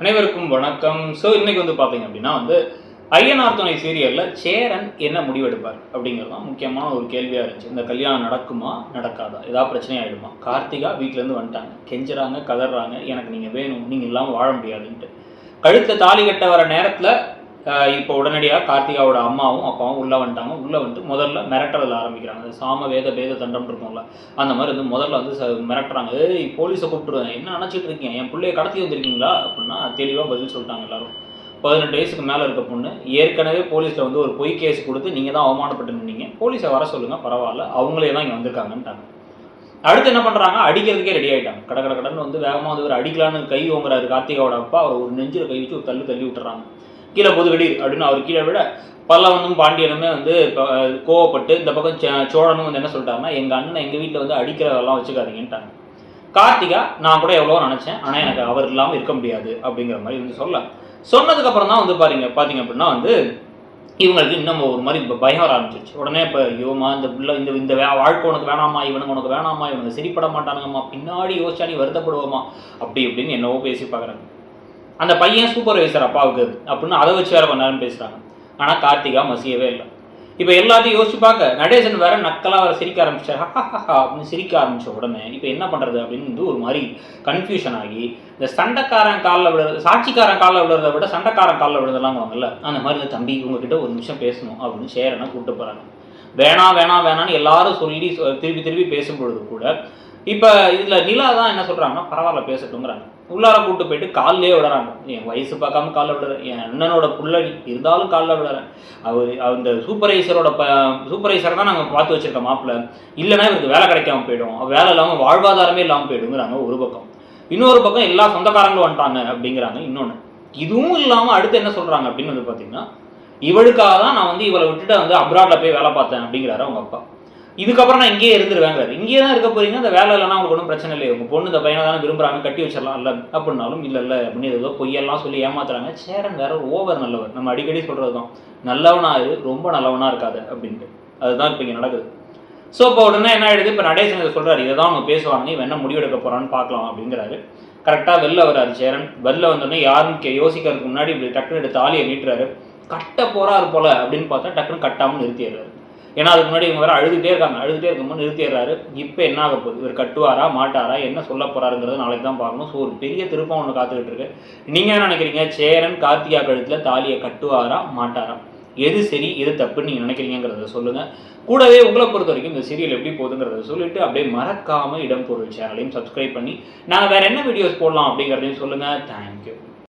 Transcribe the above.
அனைவருக்கும் வணக்கம். ஸோ இன்னைக்கு வந்து பார்த்தீங்க அப்படின்னா ஐயனார் துணை சீரியலில் சேரன் என்ன முடிவெடுப்பார் அப்படிங்கிறது தான் முக்கியமான ஒரு கேள்வியாக இருந்துச்சு. இந்த கல்யாணம் நடக்குமா நடக்காதா, ஏதாவது பிரச்சனை ஆகிடுமா? கார்த்திகா வீட்டிலேருந்து வந்துட்டாங்க, கெஞ்சுறாங்க, கதறாங்க, எனக்கு நீங்கள் வேணும், நீங்கள் இல்லாமல் வாழ முடியாதுன்ட்டு. கழுத்தை தாலி கட்ட வர நேரத்தில் இப்போ உடனடியாக கார்த்திகாவோட அம்மாவும் அப்பாவும் உள்ளே வந்துட்டாங்க. உள்ளே வந்துட்டு முதல்ல மிரட்டலில் ஆரம்பிக்கிறாங்க. சாம வேத பேத தண்டம் இருக்கும்ல, அந்த மாதிரி முதல்ல மிரட்டுறாங்க. போலீஸை கூப்பிட்டுருவேன், என்ன நினச்சிட்டு இருக்கீங்க, என் பிள்ளைய கடத்தி வந்திருக்கீங்களா அப்படின்னா தெளிவாக பதில் சொல்லிட்டாங்க எல்லாரும். 18 வயசுக்கு மேலே இருக்க பொண்ணு ஏற்கனவே போலீஸில் ஒரு பொய் கேஸ் கொடுத்து நீங்கள் தான் அவமானப்பட்டு நின்னீங்க, போலீஸை வர சொல்லுங்கள், பரவாயில்ல, அவங்களே தான் இங்கே வந்திருக்காங்கன்ட்டாங்க. அடுத்து என்ன பண்ணுறாங்க, அடிக்கிறதுக்கே ரெடி ஆகிட்டாங்க. கடன் வேகமாக ஒரு அடிக்கலான்னு கை ஓங்குறாரு கார்த்திகாவோட அப்பா. அவர் ஒரு நெஞ்சில் கை வச்சு ஒரு தள்ளி விட்டுறாங்க. கீழே பொதுகடி அப்படின்னு அவர் கீழே விட பல்லவனும் பாண்டியனுமே கோவப்பட்டு இந்த பக்கம் சோழனும் என்ன சொல்லிட்டாருன்னா, எங்கள் அண்ணன் எங்கள் வீட்டில் அடிக்கிறதெல்லாம் வச்சுக்காதீங்கன்ட்டாங்க. கார்த்திகா நான் கூட எவ்வளோ நினச்சேன், ஆனால் எனக்கு அவர் இல்லாமல் இருக்க முடியாது அப்படிங்கிற மாதிரி சொன்னதுக்கப்புறம் தான் பார்த்தீங்க அப்படின்னா இவங்களுக்கு இன்னும் ஒரு மாதிரி இப்போ பயம் வர ஆரம்பிச்சிருச்சு. உடனே இப்போ யோமா இந்த பிள்ளை இந்த வாழ்க்கை உனக்கு வேணாமா, உனக்கு வேணாமா, இவங்க சரிப்பட மாட்டானுங்கம்மா, பின்னாடி யோசிச்சா நீ வருத்தப்படுவோமா அப்படி இப்படின்னு என்னவோ பேசி பார்க்குறாங்க. அந்த பையன் சூப்பர்வைசர் அப்பாவுக்கு அப்படின்னு அதை வச்சு வேற கொஞ்ச நேரம் பேசுகிறாங்க. ஆனால் கார்த்திகா மசியவே இல்லை. இப்போ எல்லாத்தையும் யோசிச்சு பார்க்க நடேசன் வேற நக்கலாக வேற சிரிக்க ஆரம்பிச்சார். அப்படின்னு சிரிக்க ஆரம்பிச்ச உடனே இப்போ என்ன பண்ணுறது அப்படின்னு ஒரு மாதிரி கன்ஃபியூஷன் ஆகி இந்த சண்டைக்காரன் காலில் விழுறது, சாட்சிக்காரன் காலில் விழுறதை விட சண்டைக்காரன் காலில் விழுறதெல்லாம் வாங்கல்ல, அந்த மாதிரி தம்பி உங்ககிட்ட ஒரு நிமிஷம் பேசணும் அப்படின்னு சேரனை கூப்பிட்டு போகிறாங்க. வேணான்னு எல்லாரும் சொல்லி திருப்பி பேசும் பொழுது கூட இப்போ இதில் நிலா தான் என்ன சொல்கிறாங்கன்னா, பரவாயில்ல பேசட்டுங்கிறாங்க. உள்ளார கூப்பிட்டு போயிட்டு காலிலே விடுறாங்க. என் வயசு பார்க்காம காலில் விடுறேன், என் அண்ணனோட புள்ளடி இருந்தாலும் காலில் விடுறேன், அந்த சூப்பர்வைசரை தான் நாங்கள் பார்த்து வச்சிருக்கோம் மாப்பிள்ள, இல்லைன்னா இவருக்கு வேலை கிடைக்காம போயிடும், வேலை இல்லாமல் வாழ்வாதாரமே இல்லாமல் போயிடுங்கிறாங்க ஒரு பக்கம். இன்னொரு பக்கம் எல்லா சொந்தக்காரங்களும் வந்துட்டாங்க அப்படிங்கிறாங்க இன்னொன்று. இதுவும் இல்லாமல் அடுத்து என்ன சொல்கிறாங்க அப்படின்னு பார்த்தீங்கன்னா, இவளுக்காக தான் நான் இவளை விட்டுட்டு அப்ராடில் போய் வேலை பார்த்தேன் அப்படிங்கிறாரு அவங்க அப்பா. இதுக்கப்புறம் நான் இங்கேயே இருந்துருவேங்கிறாரு. இங்கேயே தான் இருக்க போறீங்க, அந்த வேலை இல்லைன்னா உங்களுக்கு ஒன்றும் பிரச்சனை இல்லை, உங்கள் பொண்ணு இந்த பையனை தானே விரும்புகிறாங்க, கட்டி வச்சிடலாம் இல்லை அப்படின்னாலும் இல்லை அப்படின்னு ஏதோ பொய்யெல்லாம் சொல்லி ஏமாத்துறாங்க. சேரன் வேற ஓவர் நல்லவர், நம்ம அடிக்கடி சொல்கிறது தான், நல்லவனாக ரொம்ப நல்லவனாக இருக்காது அப்படின்ட்டு. அதுதான் இப்போ இங்கே நடக்குது. ஸோ இப்போ உடனே என்ன ஆயிடுது, இப்போ நடேசன் இதை சொல்கிறாரு, இதை தான் அவங்க பேசுவாங்க, இவன் என்ன முடிவெடுக்க போகிறான்னு பார்க்கலாம் அப்படிங்கிறாரு. கரெக்டாக வெளில வர்றாரு சேரன். வெளில வந்தோடனே யாருன்னு யோசிக்கிறதுக்கு முன்னாடி இப்படி டக்குன்னு எடுத்து தாலியை நீட்டுறாரு. கட்ட போறாரு போல அப்படின்னு பார்த்தா டக்குன்னு கட்டாமல் நிறுத்திடுறாரு. ஏன்னா அதுக்கு முன்னாடி இவங்க வேற அழுதுகிட்டே இருக்கும்போது நிறுத்திடுறாரு. இப்போ என்ன ஆக போகுது, இவர் கட்டுவாரா மாட்டாரா, என்ன சொல்ல போறாருங்கிறது நாளைக்கு தான் பார்க்கணும். ஸோ ஒரு பெரிய திருப்பம் ஒன்று காத்துக்கிட்டு இருக்கு. நீங்க என்ன நினைக்கிறீங்க, சேரன் கார்த்திகா கழுத்துல தாலியை கட்டுவாரா மாட்டாரா, எது சரி எது தப்புன்னு நீங்க நினைக்கிறீங்கிறத சொல்லுங்க. கூடவே உங்களை பொறுத்த வரைக்கும் இந்த சீரியல் எப்படி போகுதுங்கிறத சொல்லிட்டு அப்படியே மறக்காம இடம் பொருள் சேனலையும் சப்ஸ்கிரைப் பண்ணி நாங்கள் வேற என்ன வீடியோஸ் போடலாம் அப்படிங்கிறதையும் சொல்லுங்க. தேங்க்யூ.